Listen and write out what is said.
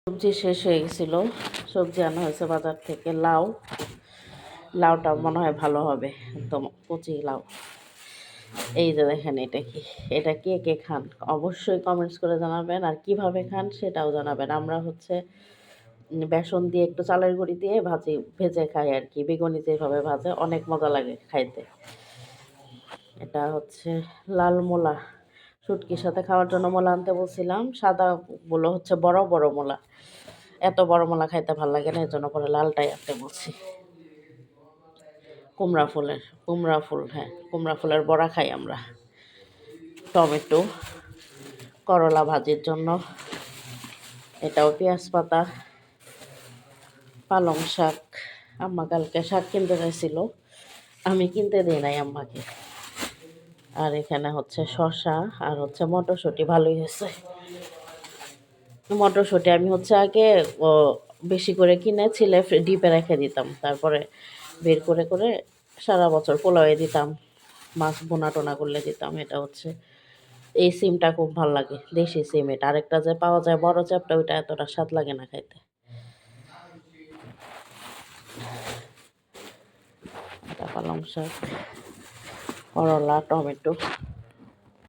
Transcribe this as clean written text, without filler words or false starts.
সবজি শেষ হয়ে গেছিল, সবজি আনা হয়েছে বাজার থেকে। লাউটা মনে হয় ভালো হবে, একদম কচি লাউ। এই যে দেখেন, এটা কে কে খান অবশ্যই কমেন্টস করে জানাবেন, আর কিভাবে খান সেটাও জানাবেন। আমরা হচ্ছে বেসন দিয়ে একটু চালের গুঁড়ি দিয়ে ভেজে খাই আর কি, বেগুনি যেভাবে ভাজে অনেক মজা লাগে খাইতে। এটা হচ্ছে লাল মূলা, শুটকির সাথে খাওয়ার জন্য মূলা আনতে বলছিলাম। সাদাগুলো হচ্ছে বড় বড় মূলা, এত বড় মূলা খাইতে ভালো লাগে না, এর জন্য পরে লালটাই আনতে বলছি। কুমড়া ফুল, হ্যাঁ, কুমড়া ফুলের বড়া খাই আমরা। টমেটো, করলা ভাজির জন্য, এটাও পেঁয়াজ পাতা, পালং শাক। আম্মা কালকে শাক কিনতে চাইছিল, আমি কিনতে দিই নাই আম্মাকে। আর এখানে হচ্ছে শসা আর হচ্ছে মটরশুঁটি। ভালোই হয়েছে মটরশুঁটি। আমি হচ্ছে আগে বেশি করে কিনে ছিলে ডিপে রেখে দিতাম, তারপরে বের করে করে সারা বছর পোলাওয়ে দিতাম, মাছ বোনা টোনা করলে দিতাম। এটা হচ্ছে এই সিমটা খুব ভালো লাগে, দেশি সিম। এটা আরেকটা যে পাওয়া যায় বড় চ্যাপটা, ওইটা এতটা স্বাদ লাগে না খাইতে। এটা পালং শাক, করলা, টমেটো।